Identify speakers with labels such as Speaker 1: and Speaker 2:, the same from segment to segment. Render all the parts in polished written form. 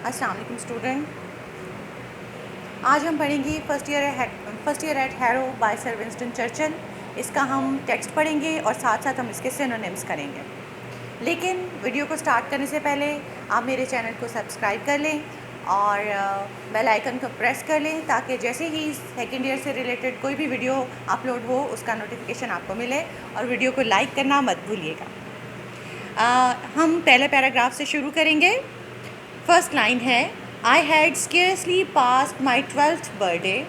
Speaker 1: अस्सलाम वालेकुम स्टूडेंट। आज हम पढ़ेंगे first year at Harrow by sir Winston Churchill. इसका हम टेक्स्ट पढ़ेंगे और साथ साथ हम इसके सिनोनिम्स करेंगे। लेकिन वीडियो को स्टार्ट करने से पहले आप मेरे चैनल को सब्सक्राइब कर लें और बेल आइकन को प्रेस कर लें ताकि जैसे ही सेकेंड ईयर से रिलेटेड कोई भी वीडियो अपलोड हो उसका नोटिफिकेशन आपको मिले, और वीडियो को लाइक करना मत भूलिएगा। हम पहले पैराग्राफ से शुरू करेंगे। फर्स्ट लाइन है, I had scarcely past my 12th birthday.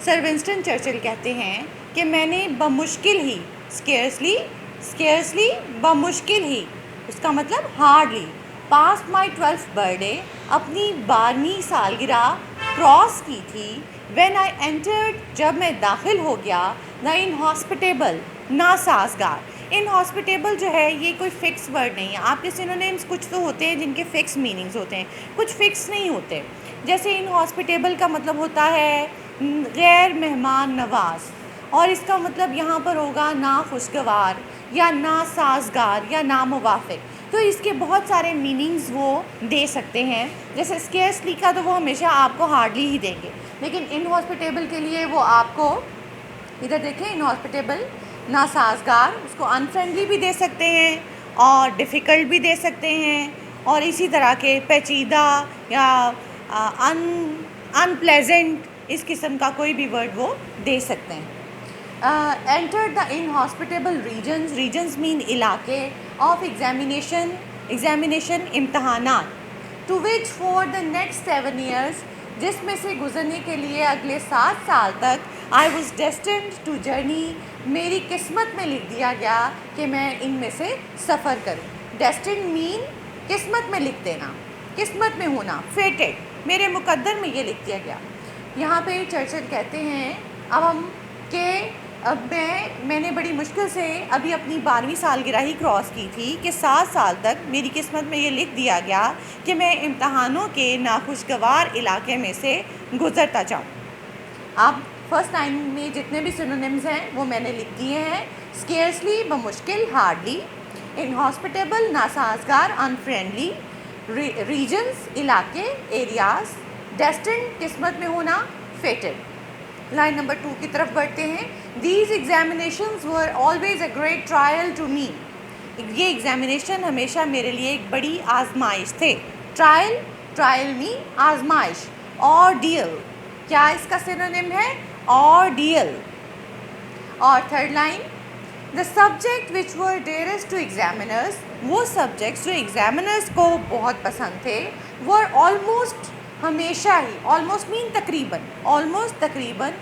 Speaker 1: Sir Winston Churchill कहते हैं कि मैंने बमुश्किल ही, स्केर्सली बमुश्किल ही, उसका मतलब हार्डली, पास्ट माई 12th बर्थडे, अपनी 12वीं सालगिरह क्रॉस की थी। व्हेन आई एंटर्ड, जब मैं दाखिल हो गया, द इनहॉस्पिटेबल, नासाजगार। इनहॉस्पिटेबल जो है ये कोई फ़िक्स वर्ड नहीं है। आपके सिनोनिम्स कुछ तो होते हैं जिनके फ़िक्स मीनिंग्स होते हैं, कुछ फ़िक्स नहीं होते। जैसे इनहॉस्पिटेबल का मतलब होता है गैर मेहमान नवाज, और इसका मतलब यहाँ पर होगा ना खुशगवार या ना साजगार या ना मुवाफ़िक। तो इसके बहुत सारे मीनिंग्स वो दे सकते हैं। जैसे स्केर्सली का तो वो हमेशा आपको हार्डली ही देंगे, लेकिन इनहॉस्पिटेबल के लिए वो आपको, इधर देखें, इनहॉस्पिटेबल नासाजगार, उसको अनफ्रेंडली भी दे सकते हैं और डिफ़िकल्ट भी दे सकते हैं, और इसी तरह के पेचीदा या अनप्लेजेंट, इस किस्म का कोई भी वर्ड वो दे सकते हैं। Enter the inhospitable regions mean इलाके ऑफ एग्जामिनेशन इम्तहानात, to which for the next 7 years, जिसमें से गुजरने के लिए अगले 7 साल तक, I was destined to journey, मेरी किस्मत में लिख दिया गया कि मैं इनमें से सफ़र करूं। डेस्टिन्ड मीन किस्मत में लिख देना, किस्मत में होना, फेटेड, मेरे मुकद्दर में ये लिख दिया गया। यहाँ पे चर्चिल कहते हैं अब हम कि अब मैंने बड़ी मुश्किल से अभी अपनी 12वीं सालगिरह ही क्रॉस की थी कि 7 साल तक मेरी किस्मत में ये लिख दिया गया कि मैं इम्तहानों के नाखुशगवार इलाके में से गुज़रता जाऊँ। अब फर्स्ट लाइन में जितने भी सिनोनिम्स हैं वो मैंने लिख दिए हैं। स्केर्सली बमुश्किल, हार्डली, इनहॉस्पिटेबल नासाजगार, अनफ्रेंडली, रीजन्स इलाके, एरियाज, डेस्टिन्ड किस्मत में होना, फेटेड। लाइन नंबर 2 की तरफ बढ़ते हैं। These examinations were always a great trial to me, ये एग्जामिनेशन हमेशा मेरे लिए एक बड़ी आजमाइश थे। ट्रायल मी आजमाइश। ऑर्डियल, क्या इसका सिनोनिम है? ऑर्डियल। और third line, the subject which were dearest to examiners, वो सब्जेक्ट्स जो एग्जामिनर्स को बहुत पसंद थे, वर ऑलमोस्ट, हमेशा ही, ऑलमोस्ट मीन तकरीबन, ऑलमोस्ट तकरीबन,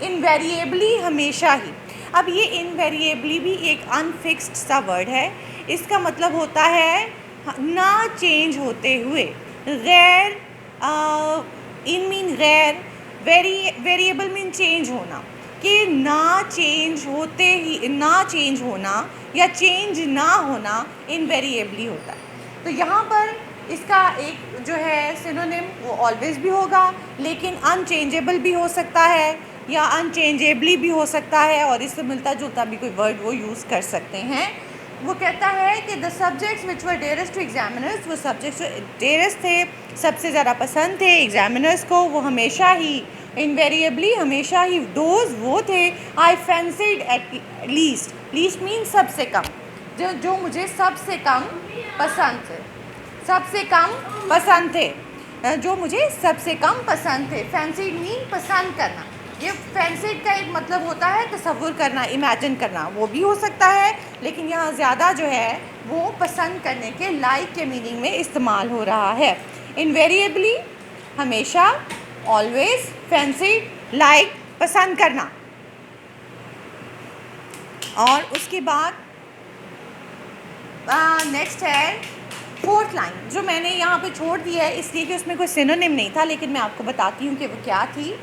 Speaker 1: इनवेरिएबली, हमेशा ही। अब ये इनवेरिएबली भी एक अनफिक्स्ड सा वर्ड है। इसका मतलब होता है ना चेंज होते हुए, गैर, इन मीन गैर, वेरिएबल मीन चेंज होना, कि ना चेंज होते ही, ना चेंज होना या चेंज ना होना इनवेरिएबली होता है। तो यहाँ पर इसका एक जो है सिनोनिम वो ऑलवेज भी होगा, लेकिन अनचेंजेबल भी हो सकता है या अनचेंजेबली भी हो सकता है, और इससे मिलता जुलता भी कोई वर्ड वो यूज़ कर सकते हैं। वो कहता है कि the subjects which were dearest to examiners, वो सब्जेक्ट्स जो डेयरेस्ट थे, सबसे ज़्यादा पसंद थे एग्जामिनर्स को, वो हमेशा ही, इनवेरिएबली, हमेशा ही, दोज वो थे, I fancied at least, least mean सबसे कम, जो मुझे सबसे कम पसंद थे, सबसे कम पसंद थे, जो मुझे सबसे कम पसंद थे। फैंसीड मीन पसंद करना, ये फैंसीड का एक मतलब होता है तसव्वुर करना, इमेजिन करना, वो भी हो सकता है, लेकिन यहाँ ज़्यादा जो है वो पसंद करने के, लाइक के मीनिंग में इस्तेमाल हो रहा है। इनवेरिएबली, हमेशा, ऑलवेज, फैंसीड, लाइक, पसंद करना। और उसके बाद नेक्स्ट है फोर्थ लाइन, जो मैंने यहाँ पे छोड़ दिया है इसलिए कि उसमें कोई सिनोनिम नहीं था, लेकिन मैं आपको बताती हूँ कि वो क्या थी।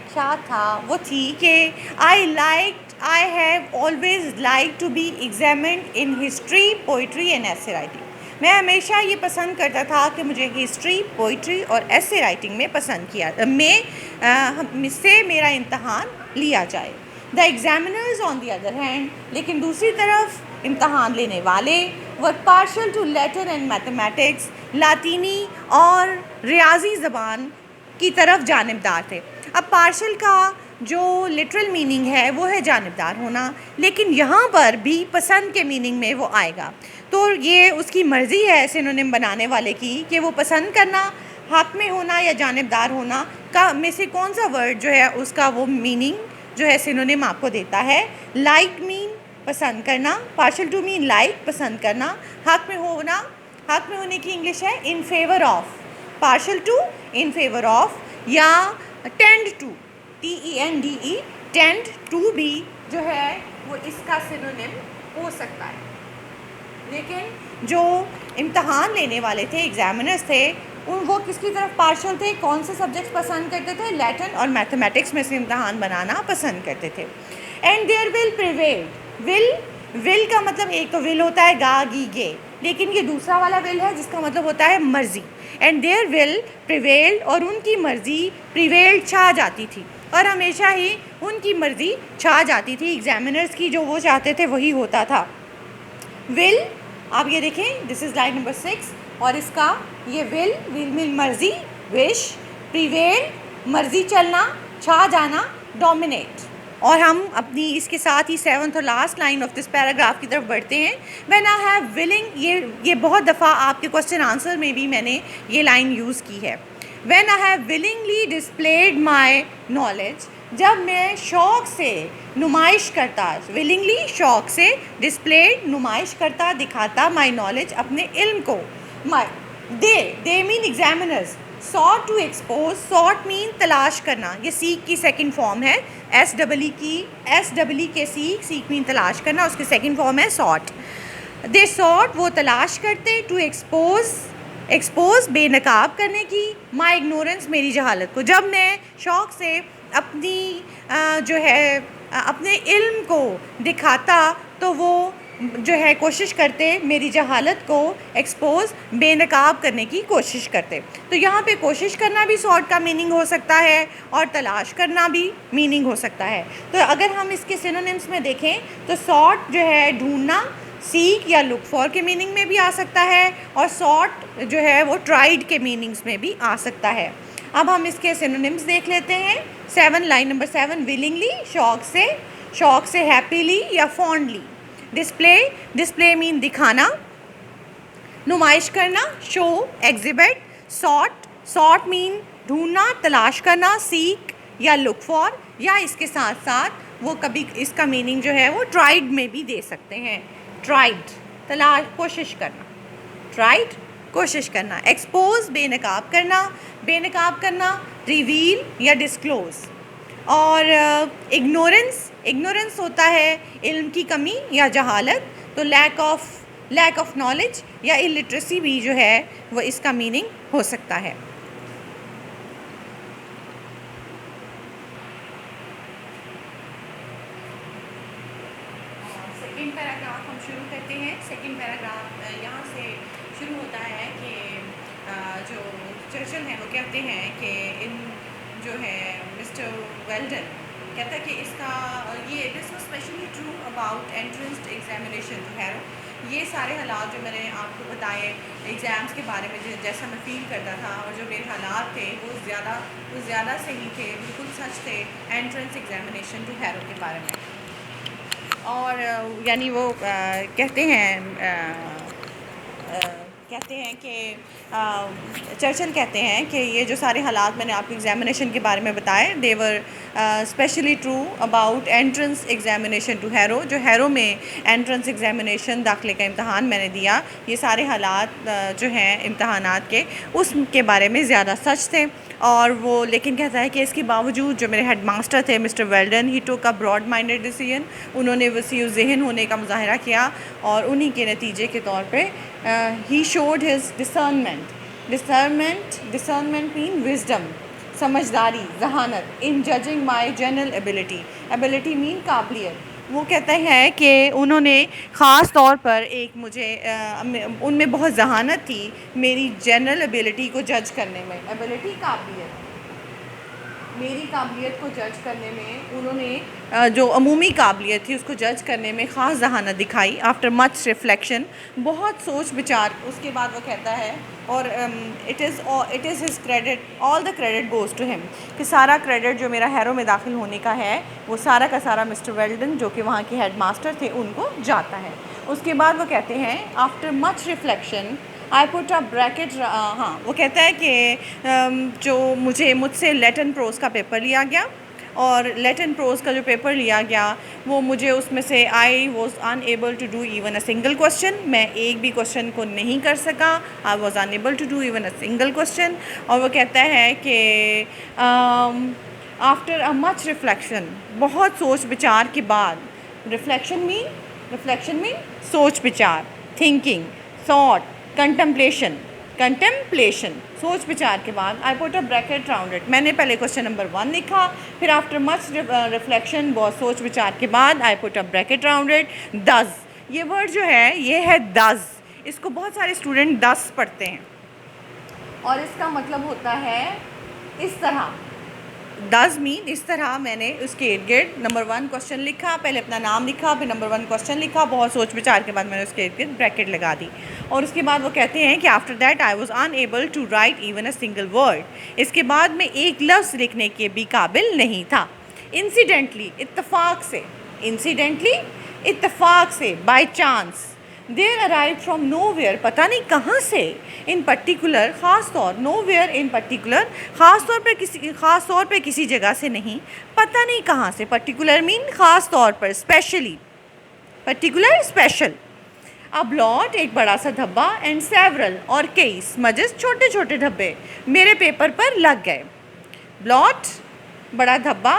Speaker 1: क्या था, वो थी कि I have always like to be examined in history, poetry and essay writing. मैं हमेशा ये पसंद करता था कि मुझे हिस्ट्री, पोइट्री और ऐसे राइटिंग में पसंद किया से मेरा इम्तहान लिया जाए। The examiners on the other hand, लेकिन दूसरी तरफ इम्तहान लेने वाले, were partial to Latin and mathematics, लातीनी और रियाजी ज़बान की तरफ जानिबदार थे। अब पार्शल का जो लिटरल मीनिंग है वो है जानिबदार होना, लेकिन यहाँ पर भी पसंद के मीनिंग में वो आएगा। तो ये उसकी मर्ज़ी है सिनोनिम बनाने वाले की कि वो पसंद करना, हक़ में होना या जानिबदार होना का में से कौन सा वर्ड जो है उसका वो मीनिंग जो है सिनोनिम आपको देता है। लाइक मीन पसंद करना, पार्शल टू मीन लाइक पसंद करना, हक़ में होना, हक़ में होने की इंग्लिश है in favour of, partial to in favour of, या tend to, TENDE, tend to भी जो है वो इसका सिनोनिम हो सकता है। लेकिन जो इम्तहान लेने वाले थे, एग्जामिनर्स थे, वो किसकी तरफ पार्शल थे, कौन से सब्जेक्ट्स पसंद करते थे, लैटिन और मैथमेटिक्स में से इम्तहान बनाना पसंद करते थे। And there will prevailed, will का मतलब एक तो विल होता है गा गी गे, लेकिन ये दूसरा वाला विल है जिसका मतलब होता है मर्ज़ी। एंड देयर विल प्रिवेल्ड, और उनकी मर्ज़ी प्रिवेल्ड छा जाती थी, और हमेशा ही उनकी मर्ज़ी छा जाती थी। एग्जामिनर्स की जो वो चाहते थे वही होता था। विल, आप ये देखें, दिस इज़ लाइन नंबर 6, और इसका ये विल मीन मर्ज़ी, विश, प्रिवेल मर्ज़ी चलना, छा जाना, डोमिनेट। और हम अपनी इसके साथ ही 7th और last line of this paragraph की तरफ बढ़ते हैं। व्हेन आई हैव विलिंग, ये बहुत दफ़ा आपके क्वेश्चन आंसर में भी मैंने ये लाइन यूज़ की है। When I have willingly displayed my knowledge, जब मैं शौक़ से नुमाइश करता, विलिंगली शौक़ से, डिस्प्लेड नुमाइश करता, दिखाता, माई नॉलेज अपने इल्म को, my they mean examiners, sought to expose, sought mean तलाश करना, ये सीख की सेकंड फॉर्म है, SEE के सीख मीन तलाश करना, उसकी सेकंड फॉर्म है सॉट। दे सॉट, वो तलाश करते, टू एक्सपोज बेनकाब करने की, माई इग्नोरेंस, मेरी जहालत को। जब मैं शौक़ से अपनी जो है अपने इल्म को दिखाता तो वो जो है कोशिश करते मेरी जहालत को एक्सपोज, बेनकाब करने की कोशिश करते। तो यहाँ पे कोशिश करना भी सॉर्ट का मीनिंग हो सकता है और तलाश करना भी मीनिंग हो सकता है। तो अगर हम इसके सिनोनिम्स में देखें तो सॉर्ट जो है ढूंढना, सीक या लुक फॉर के मीनिंग में भी आ सकता है, और सॉर्ट जो है वो ट्राइड के मीनिंग्स में भी आ सकता है। अब हम इसके सिनोनिम्स देख लेते हैं। 7, लाइन नंबर 7, विलिंगली शौक़ से, हैप्पीली या फॉन्डली। डिस्प्ले मीन दिखाना, नुमाइश करना, शो, एग्जिबिट। सॉर्ट मीन ढूंढना, तलाश करना, सीक या लुक फॉर, या इसके साथ साथ वो कभी इसका मीनिंग जो है वो ट्राइड में भी दे सकते हैं। ट्राइड, तलाश, कोशिश करना, ट्राइड, कोशिश करना। एक्सपोज, बेनकाब करना, रिवील या डिस्क्लोज। और इग्नोरेंस होता है इल्म की कमी या जहालत, तो लैक ऑफ नॉलेज या इलिटरेसी भी जो है वो इसका मीनिंग हो सकता है। सेकेंड पैराग्राफ हम शुरू करते हैं। सेकेंड पैराग्राफ यहाँ से शुरू होता है कि जो चर्चिल हैं वो कहते हैं कि इन जो है मिस्टर वेल्डन कहता है कि इसका ये this was specially true about entrance examination to Harrow. ये सारे हालात जो मैंने आपको बताए एग्ज़ाम्स के बारे में, जैसा मैं फ़ील करता था और जो मेरे हालात थे वो ज़्यादा सही थे, बिल्कुल सच थे एंट्रेंस एग्जामिनेशन टू हैरो के बारे में। और यानी वो कहते हैं कि चर्चिल कहते हैं कि ये जो सारे हालात मैंने आपको एग्जामिनेशन के बारे में बताए, they were especially true about entrance examination to Harrow. जो हैरो में एंट्रेंस एग्जामिनेशन, दाखिले का इम्तहान मैंने दिया, ये सारे हालात जो हैं इम्तहानात के, उसके बारे में ज़्यादा सच थे। और वो लेकिन कहता है कि इसके बावजूद जो मेरे हेड मास्टर थे Mister Welldon, he took a broad minded decision, उन्होंने वसीउ ज़हन होने का मुज़ाहरा किया, और उन्हीं के नतीजे के तौर पे ही showed his discernment mean wisdom, समझदारी, जहानत, in judging my general ability mean काबिलियत। वो कहते हैं कि उन्होंने ख़ास तौर पर एक मुझे उनमें बहुत जहानत थी मेरी जनरल एबिलिटी को जज करने में। एबिलिटी, काबिलियत, मेरी काबिलियत को जज करने में उन्होंने जो अमूमी काबिलियत थी उसको जज करने में ख़ास जहानत दिखाई। आफ्टर मच रिफ्लेक्शन, बहुत सोच विचार, उसके बाद वो कहता है और it is his credit, all the credit goes to him, कि सारा क्रेडिट जो मेरा हैरो में दाखिल होने का है वो सारा का सारा मिस्टर वेल्डन जो कि वहाँ के हेड मास्टर थे उनको जाता है। उसके बाद वो कहते हैं after much reflection I put a bracket, हाँ वो कहता है कि जो मुझसे लैटिन प्रोज का पेपर लिया गया और लैटिन प्रोज का जो पेपर लिया गया वो मुझे उसमें से I was unable to do even a single question, मैं एक भी क्वेश्चन को नहीं कर सका। I was unable to do even a single question. और वो कहता है कि आफ्टर अ मच रिफ्लेक्शन, बहुत सोच विचार के बाद, रिफ्लेक्शन मीन सोच विचार, थिंकिंग, थॉट, कंटेम्पलेशन, सोच विचार के बाद I put a bracket round it, मैंने पहले क्वेश्चन नंबर 1 लिखा, फिर आफ्टर मच रिफ्लेक्शन, बहुत सोच विचार के बाद I put a bracket round it. दस, ये वर्ड जो है ये है दस, इसको बहुत सारे स्टूडेंट 10 पढ़ते हैं और इसका मतलब होता है इस तरह। डज मीन इस तरह, मैंने उसके इर्द गिर्द नंबर 1 क्वेश्चन लिखा, पहले अपना नाम लिखा, फिर नंबर 1 क्वेश्चन लिखा, बहुत सोच विचार के बाद मैंने उसके इर्द गिर्द ब्रैकेट लगा दी। और उसके बाद वो कहते हैं कि after that I was unable to write even a single word, इसके बाद मैं एक लफ्ज़ लिखने के भी काबिल नहीं था। इंसिडेंटली, इत्तफाक से, by chance, there arrive from nowhere, पता नहीं कहाँ से, इन पर्टिकुलर, ख़ास तौर, नो वेयर इन पर्टिकुलर, ख़ास तौर पे किसी जगह से नहीं, पता नहीं कहाँ से, पर्टिकुलर मीन ख़ास तौर पर, स्पेशली, पर्टिकुलर स्पेशल। अ ब्लॉट, एक बड़ा सा धब्बा, एंड सेवरल, और कई, स्मजेस, छोटे छोटे धब्बे मेरे पेपर पर लग गए। ब्लॉट बड़ा धब्बा,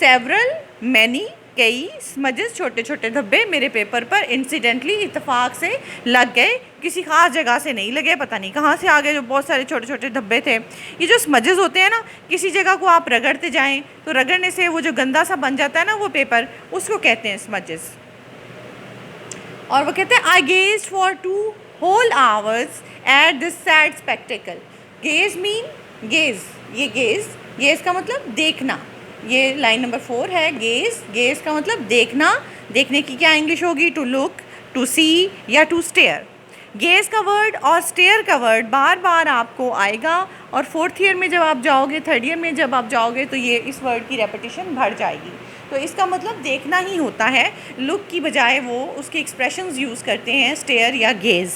Speaker 1: सेवरल मैनी, कई, स्मजेस छोटे छोटे धब्बे मेरे पेपर पर इंसिडेंटली, इत्तेफाक से लग गए, किसी खास जगह से नहीं लगे, पता नहीं कहाँ से आ गए, जो बहुत सारे छोटे छोटे धब्बे थे। ये जो स्मजेस होते हैं ना, किसी जगह को आप रगड़ते जाएं तो रगड़ने से वो जो गंदा सा बन जाता है ना वो पेपर, उसको कहते हैं स्मजेस। और वो कहते हैं I gaze for 2 whole hours at this sad spectacle. Gaze mean gaze, ये गेज का मतलब देखना, ये लाइन नंबर 4 है। गेज का मतलब देखना, देखने की क्या इंग्लिश होगी? टू लुक, टू सी या टू स्टेयर। गेज का वर्ड और स्टेयर का वर्ड बार बार आपको आएगा और 4th ईयर में जब आप जाओगे, 3rd ईयर में जब आप जाओगे तो ये इस वर्ड की रेपिटेशन बढ़ जाएगी। तो इसका मतलब देखना ही होता है, लुक की बजाय वो उसके एक्सप्रेशंस यूज़ करते हैं, स्टेयर या गेज,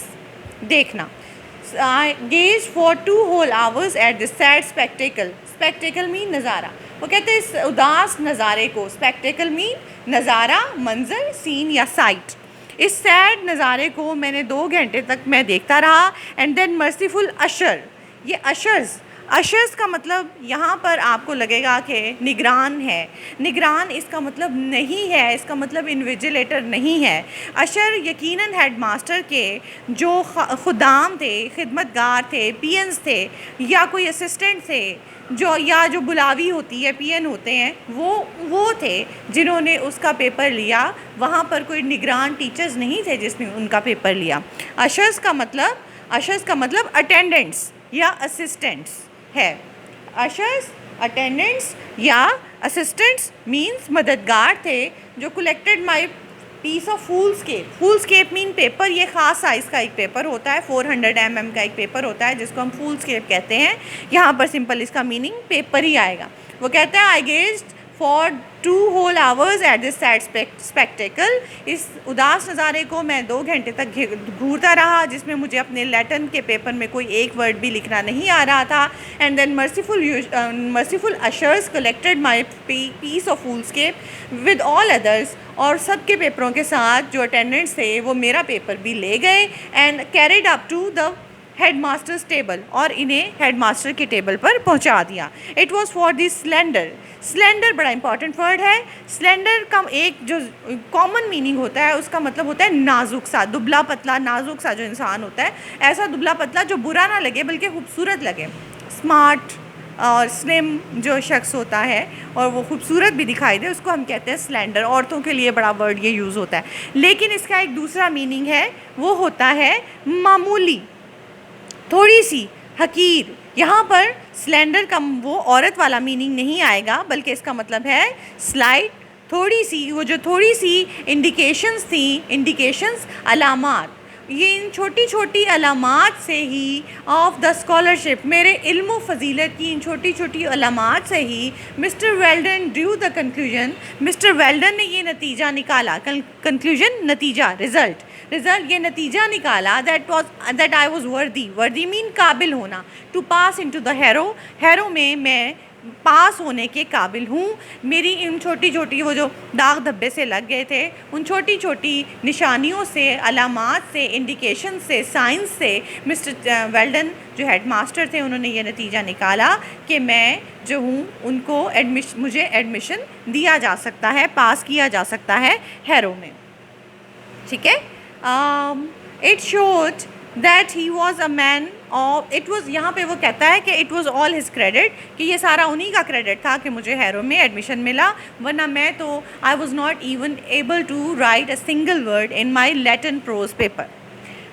Speaker 1: देखना। Gauge for 2 whole hours at this sad spectacled, spectacled mean नज़ारा। वो कहते हैं इस उदास नज़ारे को, स्पेक्टिकल मीन नज़ारा, मंजर, सीन या साइट। इस सैड नज़ारे को मैंने 2 घंटे तक मैं देखता रहा। एंड देन मर्सीफुल अशर, ये अशर्स का मतलब यहाँ पर आपको लगेगा कि निगरान है, निगरान इसका मतलब नहीं है, इसका मतलब इन्विजिलेटर नहीं है। अशर यकीनन हेड मास्टर के जो खुदाम थे, खिदमतगार थे, पीएन्स थे या कोई असिस्टेंट थे, जो बुलावी होती है, पीएन होते हैं, वो थे जिन्होंने उसका पेपर लिया। वहाँ पर कोई निगरान टीचर्स नहीं थे जिसने उनका पेपर लिया। अशर्स का मतलब अटेंडेंट्स या असिस्टेंट्स है। अशर्स, अटेंडेंट्स या असिस्टेंट्स मीन्स मददगार थे जो collected my piece of foolscap mean paper, ये ख़ास साइज़ का एक पेपर होता है, 400 mm का एक पेपर होता है जिसको हम फूलस्केप कहते हैं। यहाँ पर सिंपल इसका मीनिंग पेपर ही आएगा। वो कहता है I gazed for 2 whole hours at this sad spectacle, इस उदास नज़ारे को मैं 2 घंटे तक घूरता रहा जिसमें मुझे अपने लैटिन के पेपर में कोई एक वर्ड भी लिखना नहीं आ रहा था। And then merciful ushers collected my piece of foolscap with all others, और सबके पेपरों के साथ जो अटेंडेंट्स थे वो मेरा पेपर भी ले गए। And carried up to the head master's table, और इन्हें हेड मास्टर के टेबल पर पहुंचा दिया। It was for the slender बड़ा इंपॉर्टेंट वर्ड है। स्लेंडर का एक जो कॉमन मीनिंग होता है उसका मतलब होता है नाजुक सा, दुबला पतला, नाजुक सा जो इंसान होता है, ऐसा दुबला पतला जो बुरा ना लगे बल्कि खूबसूरत लगे। स्मार्ट और स्लिम जो शख्स होता है और वो खूबसूरत भी दिखाई दे, उसको हम कहते हैं स्लेंडर। औरतों के लिए बड़ा वर्ड ये यूज़ होता है। लेकिन इसका एक दूसरा मीनिंग है, वो होता है मामूली, थोड़ी सी, हकीर यहाँ पर स्लेंडर का वो औरत वाला मीनिंग नहीं आएगा, बल्कि इसका मतलब है स्लाइट, थोड़ी सी, वो जो थोड़ी सी इंडिकेशंस थी, इंडिकेशंस, अलामात, ये इन छोटी छोटी अलामात से ही ऑफ द स्कॉलरशिप, मेरे इल्म फ़जीलत की इन छोटी छोटी अलामात से ही mister Weldon drew the conclusion, mister Weldon ने ये नतीजा निकाला, कंक्लूजन नतीजा, रिज़ल्ट ये नतीजा निकाला that I was worthy mean काबिल होना, to pass into the Harrow में मैं पास होने के काबिल हूँ। मेरी इन छोटी छोटी वो जो दाग धब्बे से लग गए थे, उन छोटी छोटी निशानियों से, अलामात से, इंडिकेशन से, साइंस से मिस्टर वेल्डन जो हेडमास्टर थे उन्होंने ये नतीजा निकाला कि मैं जो हूँ उनको मुझे एडमिशन दिया जा सकता है, पास किया जा सकता है हैरो में। ठीक है, it showed that he was a man of, it was, यहाँ पे वो कहता है कि it was all his credit, कि ये सारा उन्हीं का क्रेडिट था कि मुझे हैरो में एडमिशन मिला, वरना मैं तो I was not even able to write a single word in my Latin prose paper.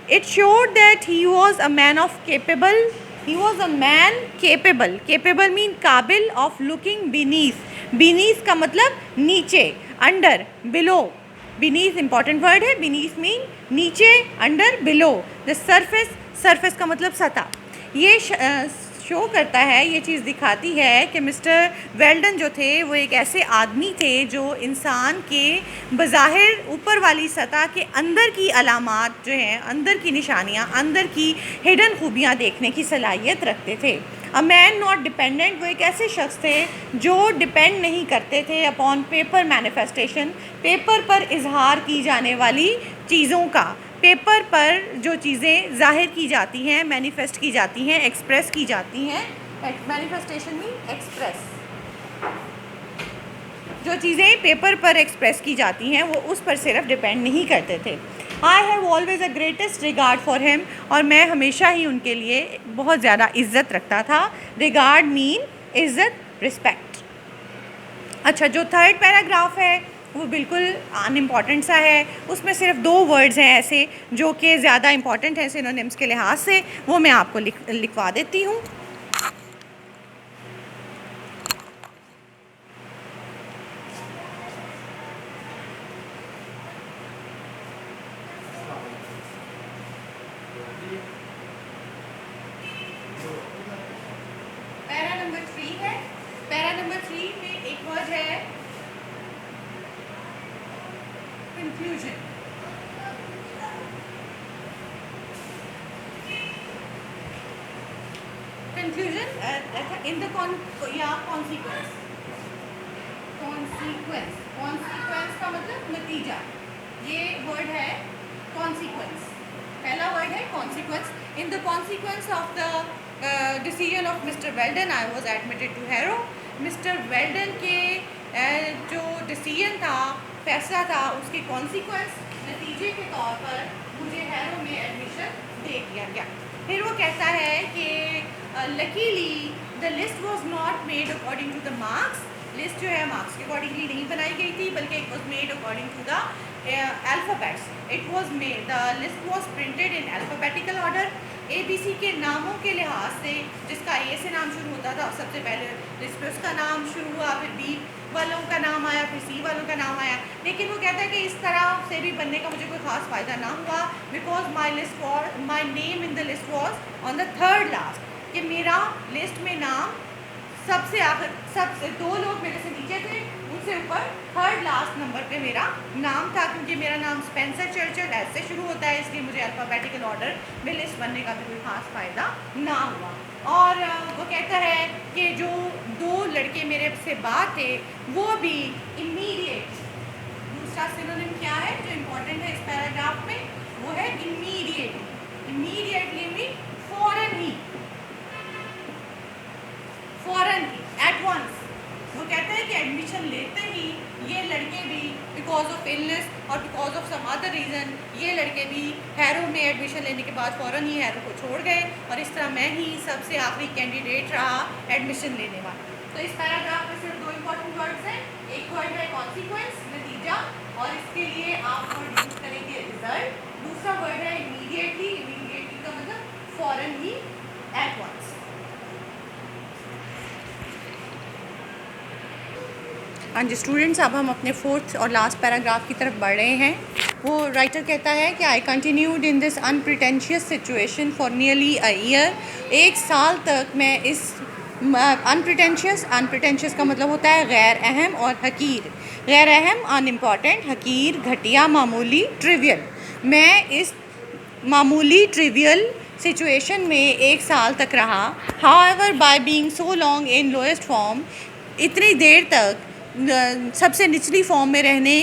Speaker 1: It showed that he was a man of capable, he was a man capable mean काबिल of looking beneath का मतलब नीचे, under, below, beneath important word है, beneath mean नीचे, under, below, the surface का मतलब सतह। ये शो करता है, ये चीज़ दिखाती है कि मिस्टर वेल्डन जो थे वो एक ऐसे आदमी थे जो इंसान के बज़ाहिर ऊपर वाली सतह के अंदर की अलामात जो हैं, अंदर की निशानियाँ, अंदर की हिडन खूबियाँ देखने की सलाहियत रखते थे। अ मैन नॉट डिपेंडेंट, वो एक ऐसे शख्स थे जो डिपेंड नहीं करते थे अपॉन पेपर मैनिफेस्टेशन, पेपर पर इजहार की जाने वाली चीज़ों का, पेपर पर जो चीज़ें ज़ाहिर की जाती हैं, मैनिफेस्ट की जाती हैं, एक्सप्रेस की जाती हैं, मैनिफेस्टेशन मीन एक्सप्रेस, जो चीज़ें पेपर पर एक्सप्रेस की जाती हैं वो उस पर सिर्फ डिपेंड नहीं करते थे। आई have always a greatest regard for him, और मैं हमेशा ही उनके लिए बहुत ज़्यादा इज़्ज़त रखता था। रिगार्ड मीन इज़्ज़त, रिस्पेक्ट। अच्छा, जो थर्ड पैराग्राफ है वो बिल्कुल अनइम्पॉर्टेंट सा है, उसमें सिर्फ 2 वर्ड्स हैं ऐसे जो कि ज़्यादा इंपॉर्टेंट हैं सिनोनिम्स के लिहाज से, वो मैं आपको लिखवा देती हूँ। पैरा नंबर 3 है, पैरा नंबर 3 में एक वर्ड है conclusion. Conclusion in the consequence, consequence का मतलब नतीजा, ये वर्ड है कॉन्सिक्वेंस, पहला वर्ड है consequence. In the consequence of the decision of Mister Welldon I was admitted to Harrow, Mister Welldon के जो डिसीजन था, फैसला था, उसके कॉन्सिक्वेंस, नतीजे के तौर पर मुझे हैरो में एडमिशन दे दिया गया। फिर वो कहता है कि luckily the list was not made according to the marks, list जो है मार्क्स के अकॉर्डिंगली नहीं बनाई गई थी, बल्कि it was made according to the alphabets, it was made, the list was printed in alphabetical order, ABC के नामों के लिहाज से, जिसका A से नाम शुरू होता था सबसे पहले लिस्ट में उसका नाम शुरू हुआ, फिर B वालों का नाम आया, फिर C वालों का नाम आया। लेकिन वो कहता है कि इस तरह से भी बनने का मुझे कोई ख़ास फ़ायदा ना हुआ, because my name in the list was on the third last, कि मेरा लिस्ट में नाम सबसे आखिर, सबसे 2 लोग मेरे से नीचे थे, उनसे ऊपर थर्ड लास्ट नंबर पे मेरा नाम था, क्योंकि मेरा नाम स्पेंसर चर्चिल ऐसे शुरू होता है, इसलिए मुझे अल्फ़ाबेटिकल ऑर्डर में लिस्ट बनने का भी कोई ख़ास फ़ायदा ना हुआ। और वो कहता है कि जो 2 लड़के मेरे से बाद थे वो भी इमीडिएट, दूसरा सिनोनिम क्या है जो इम्पोर्टेंट है इस पैराग्राफ में, वो है इमीडिएटली। इमीडिएटली मीन फौरन ही, एट वंस। वो कहते हैं कि एडमिशन लेते ही ये लड़के भी बिकॉज ऑफ इलनेस और because of some other reason, ये लड़के भी हैरो में एडमिशन लेने के बाद फ़ौरन ही हैरो को छोड़ गए, और इस तरह मैं ही सबसे आखिरी कैंडिडेट रहा एडमिशन लेने वाला। तो इस पैराग्राफ में सिर्फ 2 इंपॉर्टेंट वर्ड्स हैं, एक वर्ड है कॉन्सिक्वेंस, नतीजा, और इसके लिए आप वर्ड यूज़ करेंगे रिजल्ट, दूसरा वर्ड है इमीडिएटली, इमीडिएटली का मतलब फ़ौरन ही, एट वंस। हाँ जी स्टूडेंट्स, अब हम अपने फोर्थ और लास्ट पैराग्राफ की तरफ बढ़ रहे हैं। वो राइटर कहता है कि I continued in this unpretentious situation for nearly a year. 1 साल तक मैं इस अनप्रिटेंशियस का मतलब होता है गैर अहम और हकीर। गैर अहम अनइम्पॉर्टेंट, हकीर घटिया, मामूली ट्रिवियल। मैं इस मामूली ट्रिवियल सिचुएशन में 1 साल तक रहा। However by being so long in lowest form, इतनी देर तक सबसे निचली फॉर्म में रहने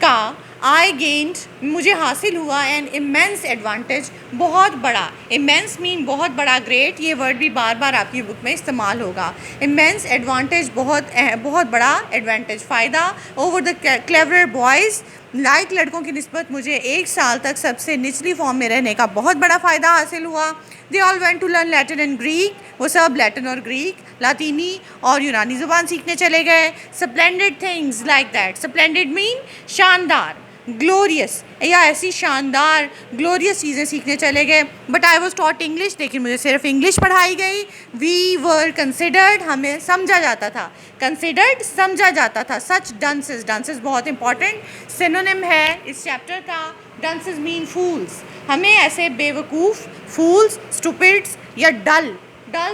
Speaker 1: का आई गेंड मुझे हासिल हुआ एन इमेंस एडवांटेज, बहुत बड़ा। इमेंस मीन बहुत बड़ा, ग्रेट, ये वर्ड भी बार बार आपकी बुक में इस्तेमाल होगा। इमेंस एडवांटेज बहुत बड़ा एडवांटेज, फ़ायदा over the clever boys, like लड़कों की निस्बत मुझे 1 साल तक सबसे निचली फॉर्म में रहने का बहुत बड़ा फ़ायदा हासिल हुआ। They all went to learn Latin and Greek, वो सब लैटिन और ग्रीक, लातीनी और यूनानी ज़ुबान सीखने चले गए। Splendid things like that, splendid mean शानदार, ग्लोरियस या ऐसी शानदार ग्लोरियस चीज़ें सीखने चले गए। But I was taught English, लेकिन मुझे सिर्फ इंग्लिश पढ़ाई गई। वी वर कंसिडर्ड, हमें समझा जाता था। कंसिडर्ड समझा जाता था। सच डंसेस, डंसेस बहुत इंपॉर्टेंट सिनोनिम है इस चैप्टर का। डंसेस मीन फूल्स, हमें ऐसे बेवकूफ़, फूल्स, स्टूपिड्स या डल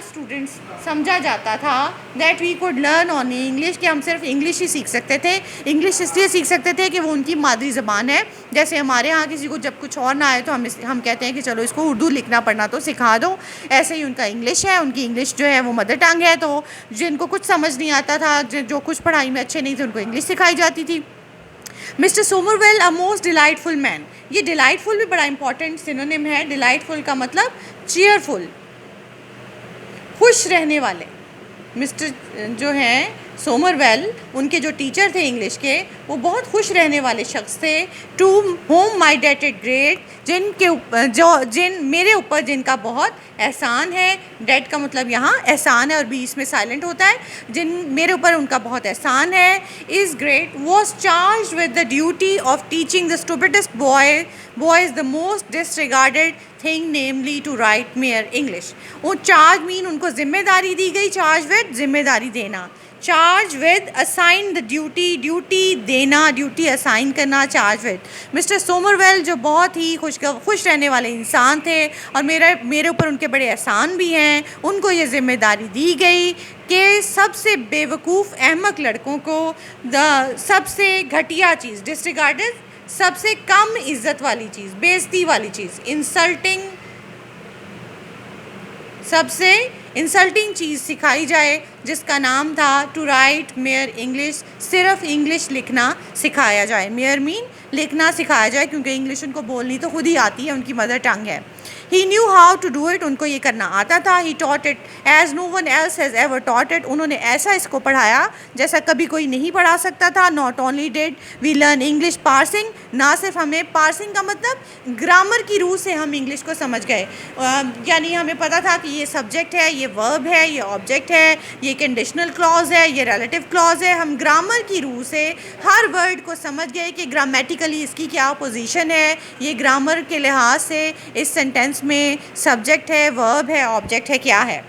Speaker 1: स्टूडेंट्स समझा जाता था। That we could learn only English, कि हम सिर्फ इंग्लिश ही सीख सकते थे। इंग्लिश इसलिए सीख सकते थे कि वो उनकी मादरी ज़बान है। जैसे हमारे यहाँ किसी को जब कुछ और ना आए तो हम कहते हैं कि चलो इसको उर्दू लिखना पढ़ना तो सिखा दो। ऐसे ही उनका इंग्लिश है, उनकी इंग्लिश जो है वो मदर टंग है। तो जिनको कुछ समझ नहीं आता था, जो कुछ पढ़ाई में अच्छे नहीं थे, उनको इंग्लिश सिखाई जाती थी। Mister Somervell a most delightful man, ये डिलाइटफुल भी बड़ा इंपॉर्टेंट सिनोनिम है। डिलाइटफुल का मतलब चीयरफुल, खुश रहने वाले। मिस्टर जो हैं सोमरवेल, उनके जो टीचर थे इंग्लिश के, वो बहुत खुश रहने वाले शख्स थे। To whom my debt is great, जिन मेरे ऊपर जिनका बहुत एहसान है। डेट का मतलब यहाँ एहसान है और बीच में साइलेंट होता है। जिन मेरे ऊपर उनका बहुत एहसान है। Is great was charge with the duty of teaching the stupidest boys the most disregarded thing, namely to write mere English. वो चार्ज मीन उनको जिम्मेदारी दी गई, चार्ज विद जिम्मेदारी देना, charge with assign the duty, duty देना, duty assign करना, charge with. Mister Somervell जो बहुत ही खुश रहने वाले इंसान थे और मेरे ऊपर उनके बड़े एहसान भी हैं, उनको ये जिम्मेदारी दी गई कि सबसे बेवकूफ़ अहमक लड़कों को सबसे घटिया चीज़, डिसरिगार्डेड, सबसे कम इज्जत वाली चीज़, बेइज्जती वाली चीज़, इंसल्टिंग, सबसे इंसल्टिंग चीज़ सिखाई जाए, जिसका नाम था टू राइट मेयर इंग्लिश, सिर्फ इंग्लिश लिखना सिखाया जाए। मेयर मीन लिखना सिखाया जाए, क्योंकि इंग्लिश उनको बोलनी तो खुद ही आती है, उनकी मदर टंग है। He knew how to do it, उनको ये करना आता था। He taught it as no one else has ever taught it, उन्होंने ऐसा इसको पढ़ाया जैसा कभी कोई नहीं पढ़ा सकता था। Not only did we learn English parsing, ना सिर्फ हमें पार्सिंग का मतलब ग्रामर की रूह से हम इंग्लिश को समझ गए, यानी हमें पता था कि ये सब्जेक्ट है, ये वर्ब है, ये ऑब्जेक्ट है, ये कंडीशनल क्लॉज है, ये रिलेटिव क्लॉज है। हम ग्रामर की रूह से हर वर्ड को समझ गए कि ग्रामेटिकली इसकी क्या पोजीशन है, ये ग्रामर के लिहाज से इस सेंटेंस में सब्जेक्ट है, वर्ब है, ऑब्जेक्ट है, क्या है।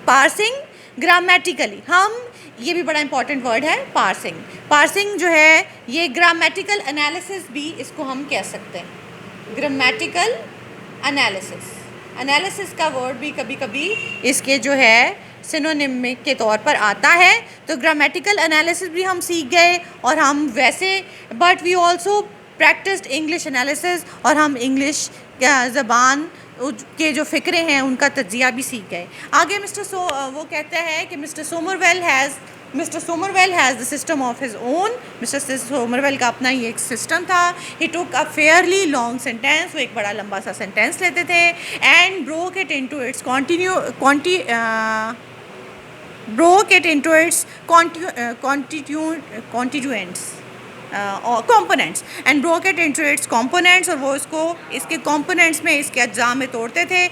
Speaker 1: पार्सिंग ग्रामेटिकली, हम ये भी बड़ा इंपॉर्टेंट वर्ड है पार्सिंग। पार्सिंग जो है ये ग्रामेटिकल एनालिसिस भी इसको हम कह सकते हैं। ग्रामेटिकल एनालिसिस का वर्ड भी कभी कभी इसके जो है सिनोनिम के तौर पर आता है। तो ग्रामेटिकल एनालिसिस भी हम सीख गए और हम वैसे but we also practised English analysis, और हम इंग्लिश ज़बान के जो फ़िक्रे हैं उनका तज्जिया भी सीख गए। आगे वो कहते हैं कि mister Somervell has the system of his own. Mister Somervell का अपना ही एक सिस्टम था। He took a fairly long sentence, वो एक बड़ा लंबा सा सेंटेंस लेते थे, and broke it into its constituents components and broke it into its components, और वो इसके components में, इसके अज्जा में तोड़ते थे।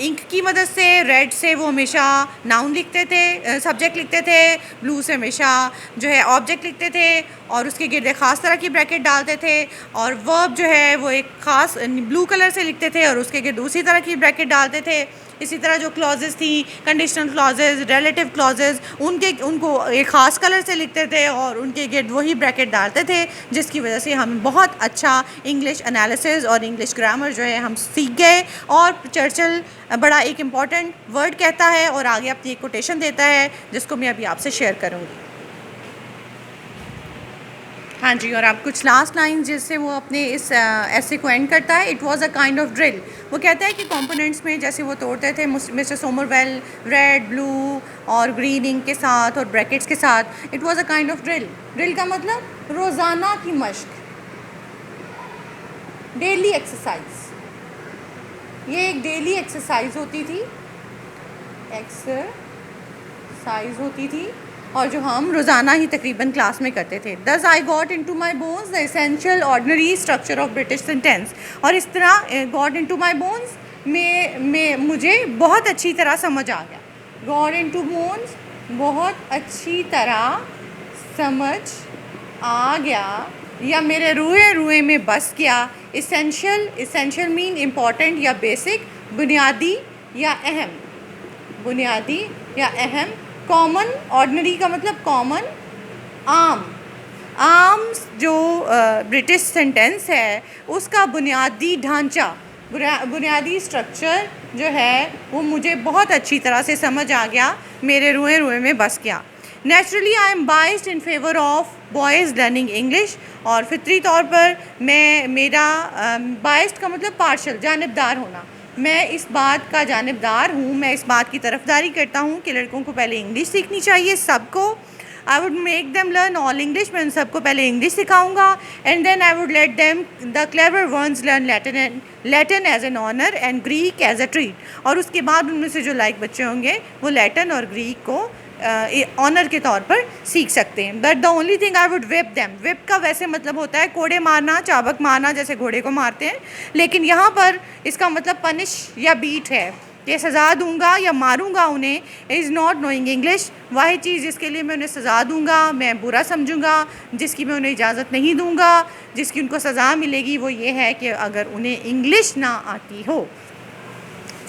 Speaker 1: इंक की मदद से, रेड से वो हमेशा नाउन लिखते थे, सब्जेक्ट लिखते थे, ब्लू से हमेशा जो है ऑब्जेक्ट लिखते थे, और उसके गिर्दे ख़ास तरह की ब्रैकेट डालते थे, और वर्ब जो है वो एक ख़ास ब्लू कलर से लिखते थे और उसके गिर्द दूसरी तरह की ब्रैकेट डालते थे। इसी तरह जो क्लॉजेज़ थी, कंडीशनल क्लॉजेज़, रिलेटिव क्लॉजेज़, उनको एक ख़ास कलर से लिखते थे और उनके गिर्द वही ब्रैकेट डालते थे, जिसकी वजह से हमें बहुत अच्छा इंग्लिश एनालिसिस और इंग्लिश ग्रामर जो है हम सीख गए। और चर्चिल बड़ा एक इम्पॉर्टेंट वर्ड कहता है और आगे अपनी एक कोटेशन देता है जिसको मैं अभी आपसे शेयर करूँगी। हाँ जी, और आप कुछ लास्ट लाइन जिससे वो अपने इस ऐसे को एंड करता है, it was a kind of drill. वो कहता है कि कंपोनेंट्स में जैसे वो तोड़ते थे मिस्टर सोमरवेल, रेड, ब्लू और ग्रीन इंक के साथ और ब्रैकेट्स के साथ, it was a kind of drill. Drill का मतलब रोज़ाना की मश्क, डेली एक्सरसाइज। ये एक डेली एक्सरसाइज होती थी और जो हम रोज़ाना ही तकरीबन क्लास में करते थे। Thus I got into my bones the essential ordinary structure of British sentence. और इस तरह got into my bones में मुझे बहुत अच्छी तरह समझ आ गया। गॉट इन टू बोन्स बहुत अच्छी तरह समझ आ गया या मेरे रूए में बस गया। इसेंशियल मीन इम्पॉर्टेंट या बेसिक, बुनियादी या अहम। कॉमन, ऑर्डिनरी का मतलब कॉमन, आम जो ब्रिटिश सेंटेंस है उसका बुनियादी ढांचा, बुनियादी स्ट्रक्चर जो है वो मुझे बहुत अच्छी तरह से समझ आ गया, मेरे रूए में बस गया। Naturally I am biased in favour of boys learning English. और फितरी तौर पर मेरा बाइस्ड का मतलब पार्शल, जानिबदार होना। मैं इस बात का जानिबदार हूँ, मैं इस बात की तरफदारी करता हूँ कि लड़कों को पहले इंग्लिश सीखनी चाहिए, सबको। I would make them learn all English, मैं उन सबको पहले इंग्लिश सिखाऊंगा। And then I would let them the clever ones learn Latin as an honour and Greek as a treat. और उसके बाद उनमें से जो लायक बच्चे होंगे वो लैटिन और ग्रीक को ऑनर के तौर पर सीख सकते हैं। But the only thing I would whip them. whip का वैसे मतलब होता है कोड़े मारना, चाबक मारना, जैसे घोड़े को मारते हैं, लेकिन यहाँ पर इसका मतलब पनिश या बीट है, ये सज़ा दूंगा या मारूंगा उन्हें। इज़ नॉट नोइंग इंग्लिश, वही चीज़ जिसके लिए मैं उन्हें सज़ा दूंगा, मैं बुरा समझूंगा, जिसकी मैं उन्हें इजाज़त नहीं दूंगा, जिसकी उनको सज़ा मिलेगी, वो ये है कि अगर उन्हें इंग्लिश ना आती हो।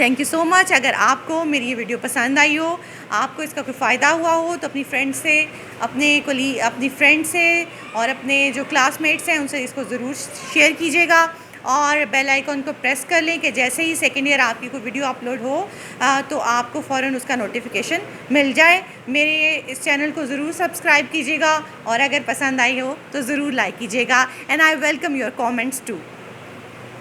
Speaker 1: Thank you so much. अगर आपको मेरी ये वीडियो पसंद आई हो, आपको इसका कोई फ़ायदा हुआ हो, तो अपनी फ्रेंड से, अपनी फ्रेंड से और अपने जो क्लासमेट्स हैं उनसे इसको ज़रूर शेयर कीजिएगा। और बेल आइकॉन को प्रेस कर लें कि जैसे ही सेकेंड ईयर आपकी कोई वीडियो अपलोड हो तो आपको फ़ौरन उसका नोटिफिकेशन मिल जाए। मेरे इस चैनल को ज़रूर सब्सक्राइब कीजिएगा और अगर पसंद आई हो तो ज़रूर लाइक कीजिएगा। And I welcome your comments to.